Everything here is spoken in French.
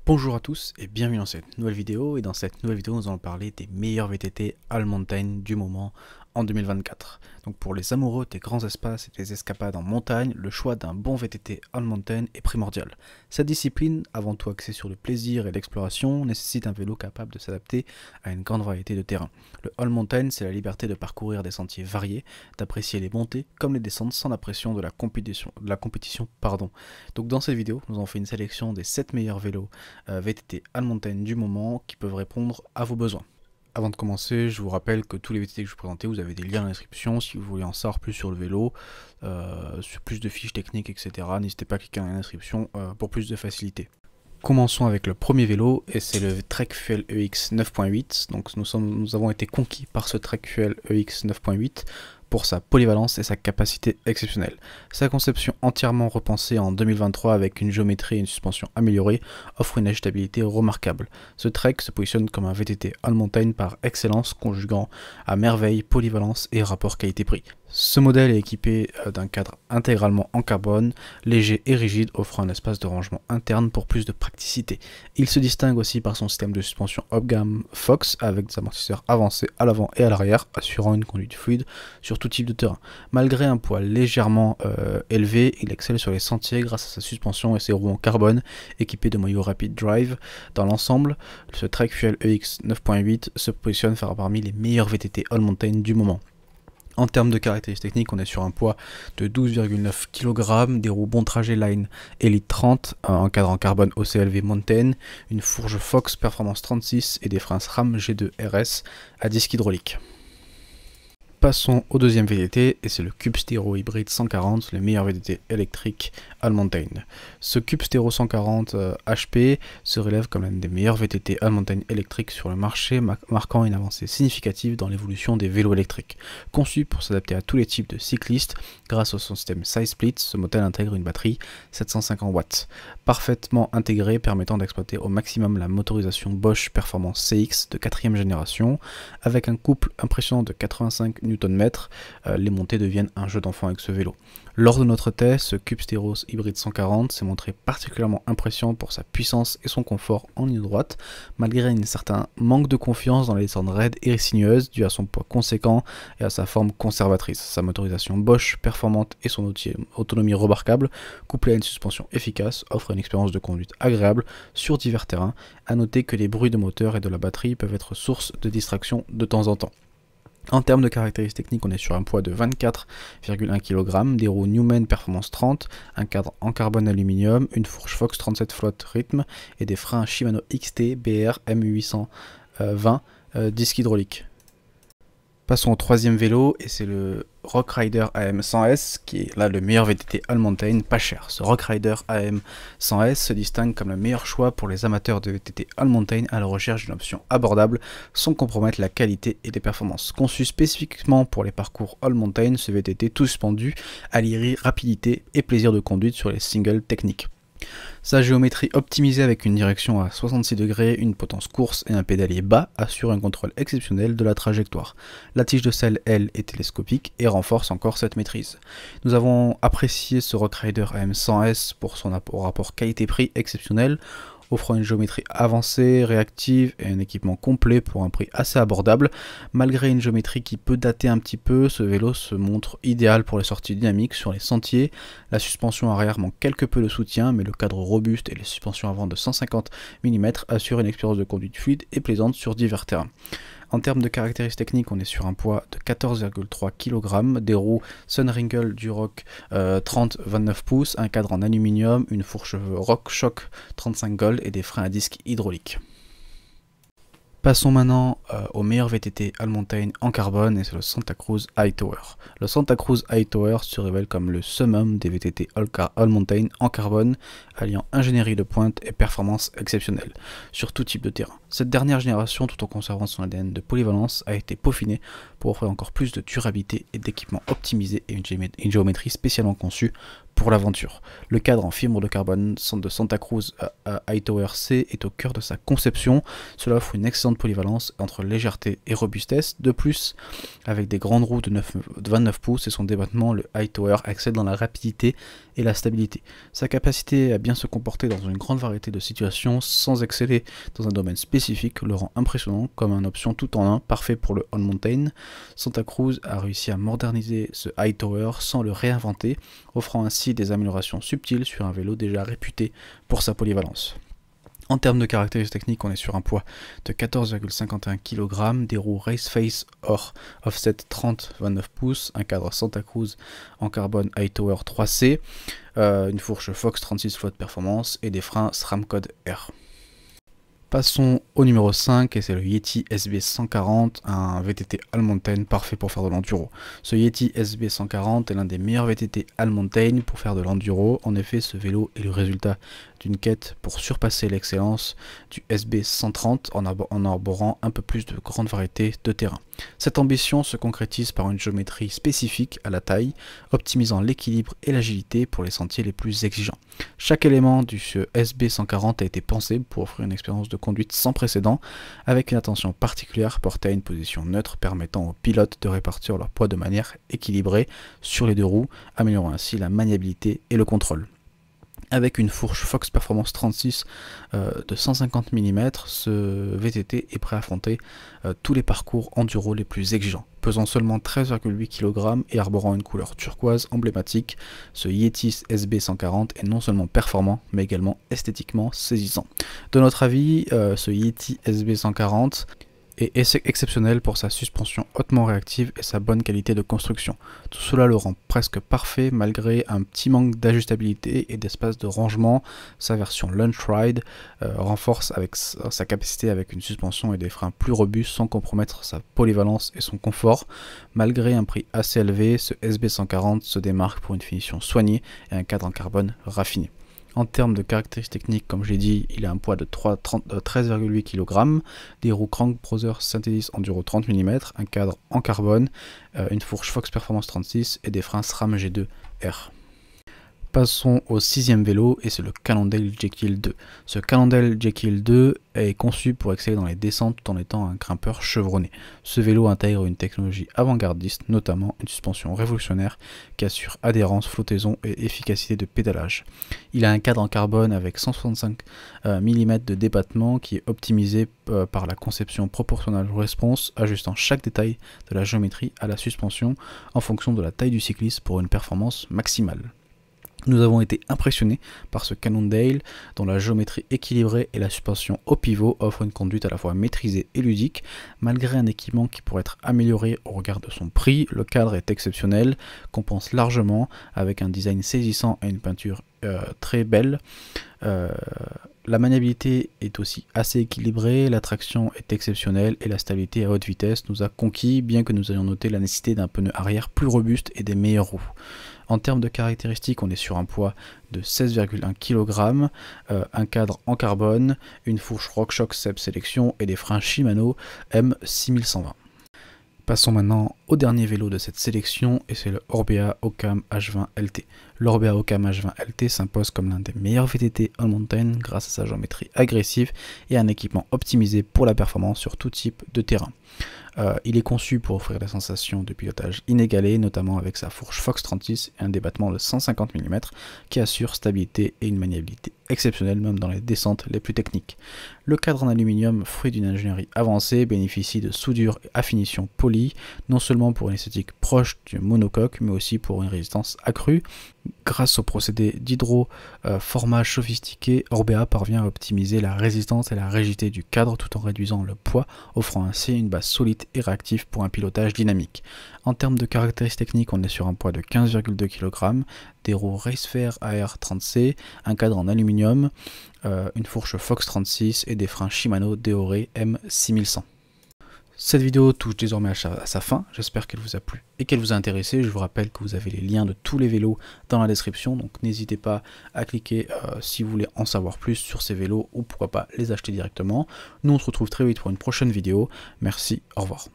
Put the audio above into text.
Bonjour à tous et bienvenue dans cette nouvelle vidéo. Et dans cette nouvelle vidéo, nous allons parler des meilleurs VTT all mountain du moment en 2024. Donc pour les amoureux des grands espaces et des escapades en montagne, le choix d'un bon VTT all mountain est primordial. Cette discipline, avant tout axée sur le plaisir et l'exploration, nécessite un vélo capable de s'adapter à une grande variété de terrains. Le all mountain, c'est la liberté de parcourir des sentiers variés, d'apprécier les montées comme les descentes sans la pression de la compétition. Donc dans cette vidéo, nous avons fait une sélection des 7 meilleurs vélos VTT all mountain du moment qui peuvent répondre à vos besoins. Avant de commencer, je vous rappelle que tous les VTT que je vous présentais, vous avez des liens dans la description si vous voulez en savoir plus sur le vélo, sur plus de fiches techniques, etc. N'hésitez pas à cliquer dans la description pour plus de facilité. Commençons avec le premier vélo et c'est le Trek Fuel EX 9.8. Donc nous avons été conquis par ce Trek Fuel EX 9.8 pour sa polyvalence et sa capacité exceptionnelle. Sa conception entièrement repensée en 2023 avec une géométrie et une suspension améliorée offre une agitabilité remarquable. Ce Trek se positionne comme un VTT all mountain par excellence, conjuguant à merveille polyvalence et rapport qualité-prix. Ce modèle est équipé d'un cadre intégralement en carbone, léger et rigide, offrant un espace de rangement interne pour plus de praticité. Il se distingue aussi par son système de suspension haut de gamme Fox avec des amortisseurs avancés à l'avant et à l'arrière, assurant une conduite fluide sur tout type de terrain. Malgré un poids légèrement élevé, il excelle sur les sentiers grâce à sa suspension et ses roues en carbone équipés de moyeux Rapid Drive. Dans l'ensemble, ce Trek Fuel EX 9.8 se positionne parmi les meilleurs VTT all mountain du moment. En termes de caractéristiques techniques, on est sur un poids de 12,9 kg, des roues Bon Trajet Line Elite 30, un cadre en carbone OCLV Mountain, une fourche Fox Performance 36 et des freins SRAM G2 RS à disque hydraulique. Passons au deuxième VTT et c'est le Cube Stero Hybrid 140, le meilleur VTT électrique all mountain. Ce Cube Stero 140 HP se relève comme l'un des meilleurs VTT all mountain électriques sur le marché, marquant une avancée significative dans l'évolution des vélos électriques. Conçu pour s'adapter à tous les types de cyclistes, grâce à son système Side Split, ce modèle intègre une batterie 750 watts, parfaitement intégrée permettant d'exploiter au maximum la motorisation Bosch Performance CX de 4ème génération, avec un couple impressionnant de 85 Nm, les montées deviennent un jeu d'enfant avec ce vélo. Lors de notre test, ce Cube Stero Hybrid 140 s'est montré particulièrement impressionnant pour sa puissance et son confort en ligne droite, malgré un certain manque de confiance dans les descentes raides et sinueuses dû à son poids conséquent et à sa forme conservatrice. Sa motorisation Bosch performante et son autonomie remarquable, couplée à une suspension efficace, offre une expérience de conduite agréable sur divers terrains. À noter que les bruits de moteur et de la batterie peuvent être source de distraction de temps en temps. En termes de caractéristiques techniques, on est sur un poids de 24,1 kg, des roues Newman Performance 30, un cadre en carbone aluminium, une fourche Fox 37 Flotte Rhythm et des freins Shimano XT BR M820 disque hydraulique. Passons au troisième vélo et c'est le Rock Rider AM100S qui est là le meilleur VTT all mountain pas cher. Ce Rock Rider AM100S se distingue comme le meilleur choix pour les amateurs de VTT all mountain à la recherche d'une option abordable sans compromettre la qualité et les performances. Conçu spécifiquement pour les parcours all mountain, ce VTT tout suspendu allie rapidité et plaisir de conduite sur les singles techniques. Sa géométrie optimisée avec une direction à 66 degrés, une potence course et un pédalier bas assure un contrôle exceptionnel de la trajectoire. La tige de selle, elle, est télescopique et renforce encore cette maîtrise. Nous avons apprécié ce Rock Rider AM100S pour son rapport qualité-prix exceptionnel, offrant une géométrie avancée, réactive et un équipement complet pour un prix assez abordable. Malgré une géométrie qui peut dater un petit peu, ce vélo se montre idéal pour les sorties dynamiques sur les sentiers. La suspension arrière manque quelque peu de soutien, mais le cadre robuste et les suspensions avant de 150 mm assurent une expérience de conduite fluide et plaisante sur divers terrains. En termes de caractéristiques techniques, on est sur un poids de 14,3 kg, des roues Sunringle Duroc 30-29 pouces, un cadre en aluminium, une fourche RockShox 35 Gold et des freins à disque hydrauliques. Passons maintenant au meilleur VTT all mountain en carbone et c'est le Santa Cruz Hightower. Le Santa Cruz Hightower se révèle comme le summum des VTT all mountain en carbone, alliant ingénierie de pointe et performance exceptionnelle sur tout type de terrain. Cette dernière génération, tout en conservant son ADN de polyvalence, a été peaufinée pour offrir encore plus de durabilité et d'équipements optimisés et une géométrie spécialement conçue pour l'aventure. Le cadre en fibre de carbone de Santa Cruz à Hightower C est au cœur de sa conception. Cela offre une excellente polyvalence entre légèreté et robustesse. De plus, avec des grandes roues de 29 pouces et son débattement, le Hightower excelle dans la rapidité et la stabilité. Sa capacité à bien se comporter dans une grande variété de situations sans exceller dans un domaine spécifique le rend impressionnant comme une option tout en un parfait pour le on-mountain. Santa Cruz a réussi à moderniser ce Hightower sans le réinventer, offrant ainsi des améliorations subtiles sur un vélo déjà réputé pour sa polyvalence. En termes de caractéristiques techniques, on est sur un poids de 14,51 kg, des roues Raceface hors offset 30-29 pouces, un cadre Santa Cruz en carbone Hightower 3C, une fourche Fox 36 Float Performance et des freins SRAM Code R. Passons au numéro 5 et c'est le Yeti SB140, un VTT all-mountain parfait pour faire de l'enduro. Ce Yeti SB140 est l'un des meilleurs VTT all-mountain pour faire de l'enduro. En effet, ce vélo est le résultat d'une quête pour surpasser l'excellence du SB130 en arborant un peu plus de grande variété de terrain. Cette ambition se concrétise par une géométrie spécifique à la taille, optimisant l'équilibre et l'agilité pour les sentiers les plus exigeants. Chaque élément du SB140 a été pensé pour offrir une expérience de conduite sans précédent, avec une attention particulière portée à une position neutre permettant aux pilotes de répartir leur poids de manière équilibrée sur les deux roues, améliorant ainsi la maniabilité et le contrôle. Avec une fourche Fox Performance 36 de 150 mm, ce VTT est prêt à affronter tous les parcours enduro les plus exigeants. Pesant seulement 13,8 kg et arborant une couleur turquoise emblématique, ce Yeti SB140 est non seulement performant, mais également esthétiquement saisissant. De notre avis, ce Yeti SB140 est exceptionnel pour sa suspension hautement réactive et sa bonne qualité de construction. Tout cela le rend presque parfait malgré un petit manque d'ajustabilité et d'espace de rangement. Sa version Lunch Ride renforce avec sa capacité avec une suspension et des freins plus robustes sans compromettre sa polyvalence et son confort. Malgré un prix assez élevé, ce SB140 se démarque pour une finition soignée et un cadre en carbone raffiné. En termes de caractéristiques techniques, comme je l'ai dit, il a un poids de 13,8 kg, des roues Crank Brothers Synthesis Enduro 30 mm, un cadre en carbone, une fourche Fox Performance 36 et des freins SRAM G2 R. Passons au sixième vélo et c'est le Cannondale Jekyll 2. Ce Cannondale Jekyll 2 est conçu pour exceller dans les descentes tout en étant un grimpeur chevronné. Ce vélo intègre une technologie avant-gardiste, notamment une suspension révolutionnaire qui assure adhérence, flottaison et efficacité de pédalage. Il a un cadre en carbone avec 165 mm de débattement qui est optimisé par la conception proportionnelle response, ajustant chaque détail de la géométrie à la suspension en fonction de la taille du cycliste pour une performance maximale. Nous avons été impressionnés par ce Cannondale dont la géométrie équilibrée et la suspension au pivot offrent une conduite à la fois maîtrisée et ludique. Malgré un équipement qui pourrait être amélioré au regard de son prix, le cadre est exceptionnel, compense largement avec un design saisissant et une peinture très belle. La maniabilité est aussi assez équilibrée, la traction est exceptionnelle et la stabilité à haute vitesse nous a conquis, bien que nous ayons noté la nécessité d'un pneu arrière plus robuste et des meilleures roues. En termes de caractéristiques, on est sur un poids de 16,1 kg, un cadre en carbone, une fourche RockShox Seb Selection et des freins Shimano M6120. Passons maintenant au dernier vélo de cette sélection et c'est le Orbea Ocam H20 LT. L'Orbea Ocam H20 LT s'impose comme l'un des meilleurs VTT on-mountain grâce à sa géométrie agressive et un équipement optimisé pour la performance sur tout type de terrain. Il est conçu pour offrir des sensations de pilotage inégalées, notamment avec sa fourche Fox 36 et un débattement de 150 mm qui assure stabilité et une maniabilité exceptionnelle même dans les descentes les plus techniques. Le cadre en aluminium, fruit d'une ingénierie avancée, bénéficie de soudure et affinition polie, non seulement pour une esthétique proche du monocoque, mais aussi pour une résistance accrue. Grâce au procédé d'hydroformage sophistiqué, Orbea parvient à optimiser la résistance et la rigidité du cadre tout en réduisant le poids, offrant ainsi une base solide et réactive pour un pilotage dynamique. En termes de caractéristiques techniques, on est sur un poids de 15,2 kg, des roues Racefair AR30C, un cadre en aluminium, une fourche Fox 36 et des freins Shimano Deore M6100. Cette vidéo touche désormais à sa fin, j'espère qu'elle vous a plu et qu'elle vous a intéressé. Je vous rappelle que vous avez les liens de tous les vélos dans la description, donc n'hésitez pas à cliquer si vous voulez en savoir plus sur ces vélos ou pourquoi pas les acheter directement. Nous on se retrouve très vite pour une prochaine vidéo, merci, au revoir.